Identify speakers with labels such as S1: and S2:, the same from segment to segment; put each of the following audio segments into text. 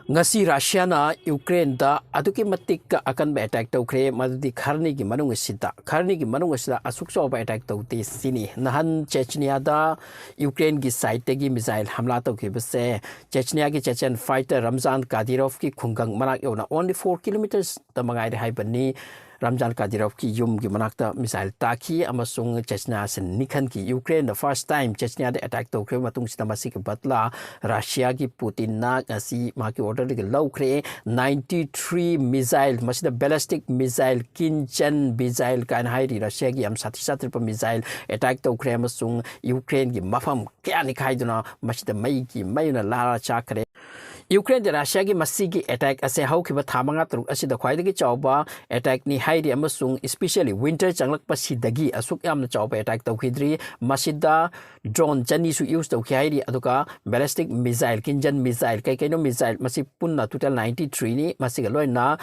S1: Ngasi Russia Ukraine da aduki matik ka akan ba attack toukhre madudi kharni gi manung sida asuk so ba attack tauti sini nahan Chechnya da Ukraine gi side gi missile hamla tauki base Chechnya gi Chechen fighter Ramzan Kadyrov ki khungang manak yona only 4 kilometers ta mangai de haibani Ramzan Kadyrov ki yum ki marakta missile taki amasung Chechnya sen nikhan ki Ukraine the first time Chechnya de attack toukhre matung sida masik batla Russia ki Putin na ngasi maki order de laukhre 93 missile masida ballistic missile kinchan missile kan hairi Russia gi am sati missile attack toukhre amasung Ukraine gi mafam kya ni khaiduna masida mai ki mayuna lara chakhre Ukraine Russia gi masigi attack ase haukiba thamanga truk asida khwaidagi chawba attack ni hairi amasung especially winter changlak pasidagi asuk yamna chawba attack tawkhidri masida drone chani su use tawkhi hairi aduka ballistic missile kinjan missile kaino missile masi punna total 93 ni masiga loina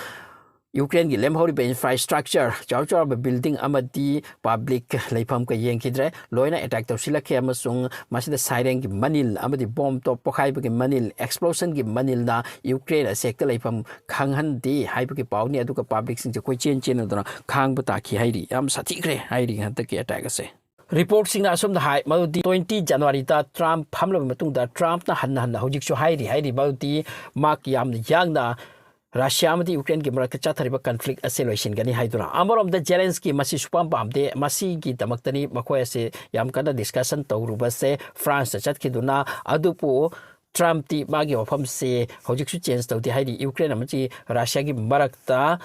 S1: Ukraine gi lemhori be infrastructure chaw building amadi public leifam ka yengkidre loina attack tawsilakhe amasung masida siren gi manil amadi bomb to pokhai gi manil explosion gi manil na Ukraine sector leifam khanghan di haibu gi pawni aduka public sing je koi chen dona khang bu ta khi hairi am sathikre hairi hanta ki attack ase report sing na asom da hai maudi 20 January ta Trump phamlo matung da Trump na han hojik so hairi maudi mak yam yang na Russia amadi Ukraine ki marakta chathariba conflict ase loisin gani haidura amorom da Zelensky masi supam pamde masi gi damaktani makhoi ase yam kana discussion tawruba se France chatkiduna adupu Trump ti magi ofam se hojik su change tawti haidi Ukraine amchi Russia gi marakta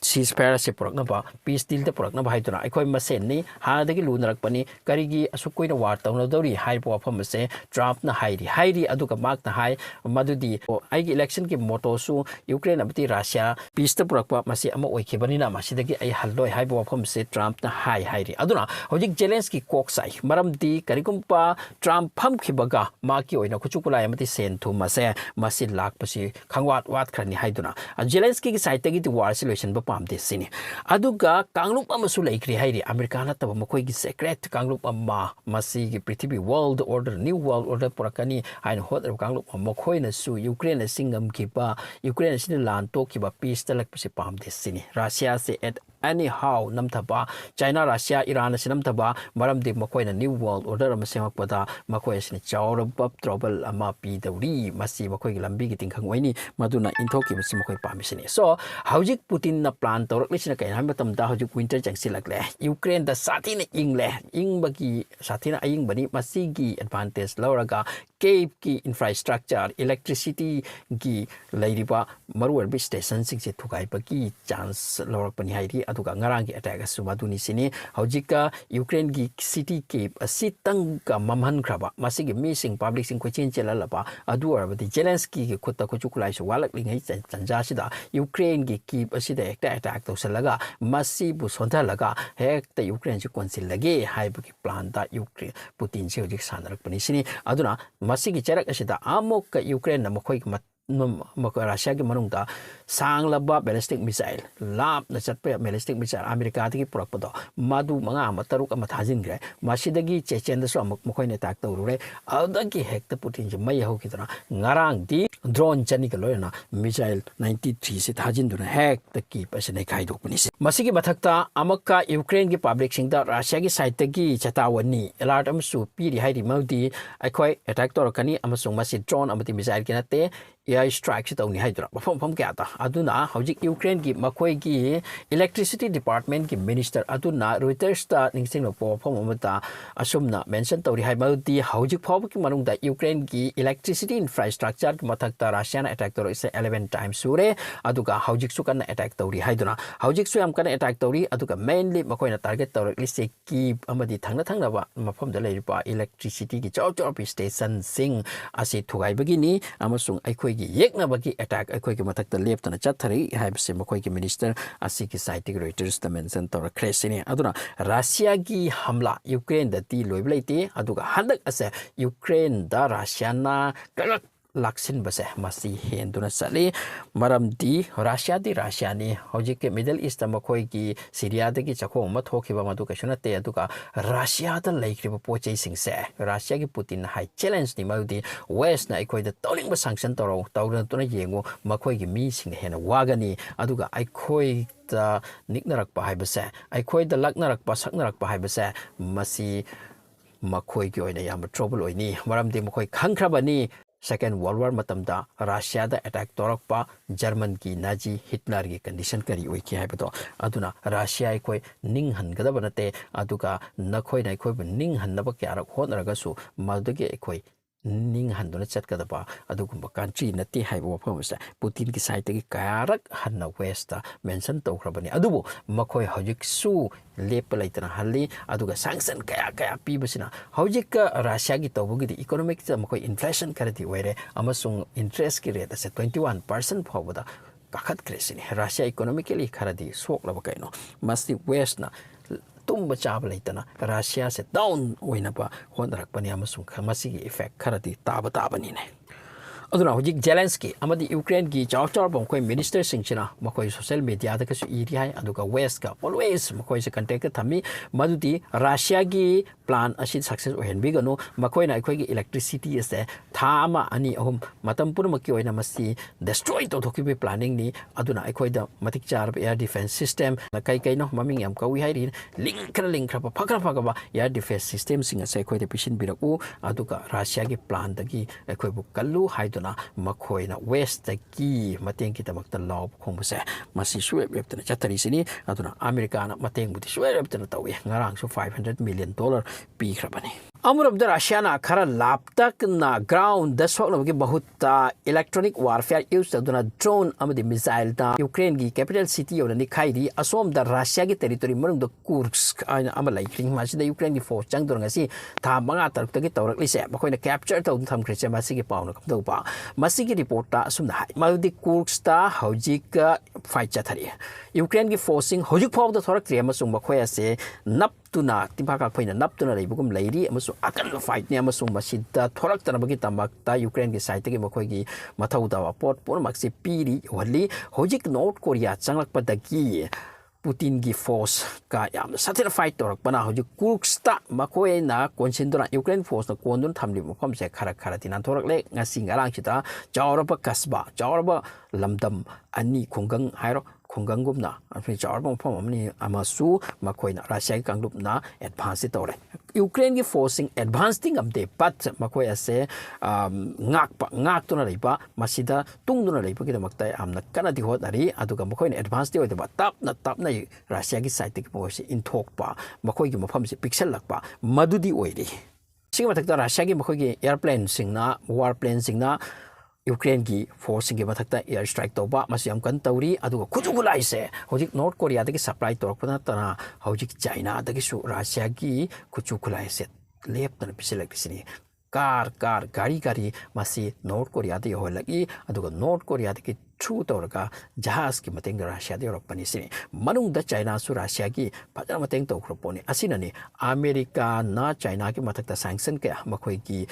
S1: ceasefire se purakna ba peace deal te purakna ba haidura aikoi masen ni hadagi lunarak pani karigi asukoi na war tawna dori haipo afam se Trump na hairi aduka mak na hai madudi aigi election ki moto su Ukraine amati Russia peace te purakpa masi ama oikibani na masidagi ai halloi haipo afam se Trump na hairi aduna hojik Zelensky koksai maramdi karigumpa Trump pham khibaga maki oina kuchukula amati sen thuma se masi lak pasi khangwat wat khrani haiduna Zelensky ki side tagi war solution ba pamde sini aduga kanglup amasu laikri hairi America na taba makoi gi secret kanglup amma masi gi prithvi world order new world order purakani hain hot kanglup makoi na su Ukraine singam kiba Ukraine sin lan to kiba peace talak pasi pamde sini Russia se at anyhow namthaba China Russia Iran sinam thaba maram de makoi na new world order am semak pada makoi sin chawra bab trouble ama pi dawri masi makoi gi lambi gi tingkhang waini maduna inthoki masi makoi pamisini so haujik Putin na plan torok lisina kai ham batam da hojik winter changsillakle Ukraine da satina ingbagi satina aying bani masigi advantage lauraga cave ki infrastructure electricity gi lairiba maruar bi station sing se thukai bagi chance laurak pani hairi aduga ngarang gi attack sumaduni sini hojika Ukraine gi city cave asitang ka mamhan khraba masigi missing public sing kwechin chelalaba adu arabadi Zelensky gi khutta kuchukulai su walak lingai chanja sida Ukraine gi cave asida ekta attack to salaga masi bu sontalaga hekta Ukraine ji konsillage haibuki plan da Ukraine Putin ji hojik sanarak pani sini aduna masigi cherak asida amok ka Ukraine na makhoi Russia ki manungda sanglaba ballistic missile lap na chatpa ballistic missile America ti purakpado madu manga mataruk ama thajin gre masidagi chechen da so makhoi ne tak tawrure adagi hekta Putin ji mai ho kidana ngarang di drone chani ka loina missile 93 se thajin duna hekta ki pasane khai dok pani masigi mathakta amakka Ukraine ki public singda Russia ki side tagi chatawani alert am su piri hairi maudi aikhoi attack torakani amasung masi drone amati missile kinate air strike se tawni haidra mafam kya ta aduna hojik Ukraine ki makhoi ki electricity department ki minister aduna Reuters ta ningsing po phom amata asumna mention tawri hai maudi hojik phob ki manungda Ukraine ki electricity infrastructure ki mathakta Russian attack tawri se 11 times sure aduga hojik su kan attack tawri haiduna hojik su am kan attack tawri aduga mainly makhoi na target tawri se ki amadi thangna ba mafam da leiripa electricity ki chaw station sing ase thugai bagini amasung aikhoi gi yekna bagi attack aikoi ki mathakta leptana chathari haibse makoi ki minister asi ki site ki Reuters ta mention tor kresini aduna Russia gi hamla Ukraine da ti loiblaiti aduga handak ase Ukraine da Russia na laksin base masi henduna sali maram di Russia ni hojik ke Middle East makoi ki Syria de ki chakho ma thoki ba madu ka shuna te aduka Russia da laikri ba poche sing se Russia ki Putin high challenge ni madi West na ikoi da tawling ba sanction toro tawna tuna yengo makoi ki mi sing hena wagani aduga ikoi da niknarak pa hai base ikoi da laknarak pa saknarak pa hai base masi makoi ki oina yam trouble oini maram de makoi khangkrabani Second World War matamda Russia da attack torakpa German ki Nazi Hitler ki condition kari oi ki haibato aduna Russia ikoi ning han gada banate aduga nakhoi na ikoi ning han naba kya rak hon raga su maduge ikoi ning han dona chat kada ba adugumba country nati haibo phamsa Putin ki side ki karak han na west ta mention tawkrabani adubu makhoi hojik su lep laitana halli aduga sanction kaya pi basina hojik ka Russia gi tawbugi di economic ta makhoi inflation karati were amasung interest ki rate ase 21% phawada kakhat kresini Russia economically kharadi sok laba kaino masti west na tumba chaba laitana Russia se down oina pa hondarakpani amasung khamasi gi effect kharadi taba ni ne aduna hojik Zelensky amadi Ukraine gi chawchar bom koi minister singchina makoi social media da kasu iri hai aduga west ka always makoi se contact thami madudi Russia gi plan ashi success ohen bigano makoi na ikoi gi electricity ase thama ani ahum matam pur maki oina masi destroy to thokibe planning ni aduna ikoi da matik char air defense system na kai no maming yam kawi hai rin link pa phakra ba air defense system singa se ikoi de pishin biraku aduga Russia gi plan da gi ikoi bu kallu hai makhoi na west ki mateng ki tamakta law khongbase masi suwe webtana chathari sini aduna America na mateng budi suwe webtana tawi ngarang so $500 million pi khrabani amurab da Russia na khara laptak na ground da sokna gi bahut electronic warfare use aduna drone amadi missile da Ukraine gi capital city ona ni khairi asom da Russia gi territory marung da Kursk amalai kring masi da Ukraine gi force chang doranga si tha manga taruk ta gi tawrak li se makhoi na capture taw tham khre che masi gi pauna kam ba masigi report ta sumna hai maldi Kurksta hojik fight chathari Ukraine gi forcing hojik phaw da thorak tri amasung makhoi ase naptuna timpaka khoina naptuna leibugum leiri amasung akan fight ne amasung masida thorak tanabagi tamakta Ukraine gi side gi makhoi gi mathau da port pon maksi piri wali hojik North Korea changlak padagi Putin gi force ka yam sathir fight torak bana hoju Kurksta makhoi na konsindora Ukraine force na kondun thamli mofam se khara tinan thorak le ngasi ngarang chita chawraba kasba chawraba lamdam ani khungang hairo khungang na afri chawraba mofam amni amasu makhoi na Russia gi kanglup na advance tore Ukraine gi forcing advancing amde pat makhoi ase ngak to na leiba masida tungduna leiba gi damakta amna kanadi hot ari aduga makhoi na advance de oida tap na Russia gi side ki posi in thok pa makhoi gi mafam se pixel lakpa madudi oiri singa mathakta Russia gi makhoi gi airplane singna warplane singna Ukraine gi force gi mathakta air strike toba masiam kan tauri aduga khujugulai se hojik North Korea dagi supply torpana tana hojik China dagi su Russia gi khujugulai se lep tan piselak sini car gari masi North Korea de holagi aduga North Korea dagi true torga jahaz ki mateng Russia de europani sini manung da China su Russia gi pajana mateng to khroponi asinani America na China ki mathakta sanction ke makhoi gi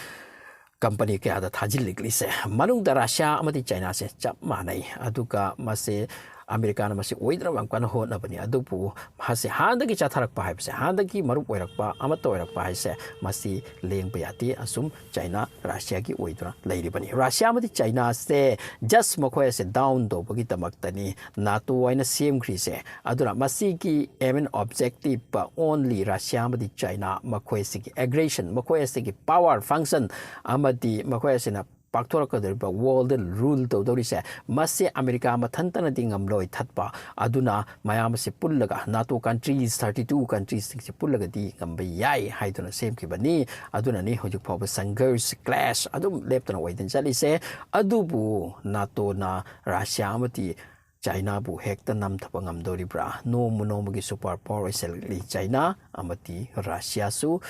S1: company ke ada thajillikli se manung da Russia amadi China se chap manai aduga mase America na masi oidra wang kan ho na bani adupu hase handagi chatharak pa haise handagi marup oirak pa amato oirak pa haise masi leng bayati asum China Russia gi oidra leiri bani Russia amadi China se just makhoi se down do bagi tamaktani NATO aina same khri se adura masi ki aim and objective only Russia amadi China makhoi se ki aggression makhoi se ki power function amadi makhoi se na pakthorakaderba world rule tawdori se mase America mathantana dingam loi thatpa aduna mayam se pullaga NATO countries 32 countries se pullaga di ngamba yai haiduna sem ki bani aduna ni hojuk phaw sangers clash adum leptana waiden jali se adubu NATO na Russia amati China bu hekta nam thapangam dori bra no mugi super power selli China amati Russia su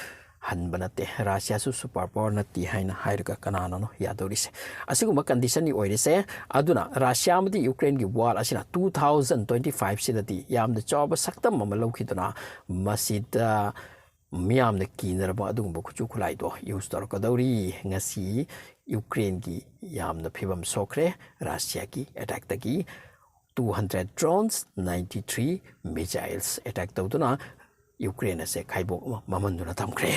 S1: hanbanate Russia su super power nati haina hairga kanana no yadorise asiguma condition ni oirise aduna Russia amadi Ukraine gi war asina 2025 sidati yamda job saktam mama lokhiduna masida ꯃꯤꯌꯥꯝꯅ ꯀꯤꯅꯔꯕ ꯑꯗꯨꯒꯨꯝꯕ ꯈꯨꯠꯁꯨ ꯈꯨꯠꯂꯥꯏꯗꯣ use ꯇꯧꯔꯛꯀꯗꯧꯔꯤ ꯉꯁꯤ ꯌꯨꯀ꯭ꯔꯦꯟꯒꯤ ꯌꯥꯝꯅ ꯐꯤꯕꯝ ꯁꯣꯛꯈ꯭ꯔꯦ ꯔꯁꯤꯌꯥꯒꯤ ꯑꯦꯇꯦꯛꯇꯒꯤ 200 drones 93 missiles attack ꯇꯧꯗꯨꯅ Ukraine ꯑꯁꯦ ꯈꯥꯏꯕꯣꯛ ꯑꯃ ꯃꯃꯟꯗꯨꯅ ꯊꯝꯈ꯭ꯔꯦ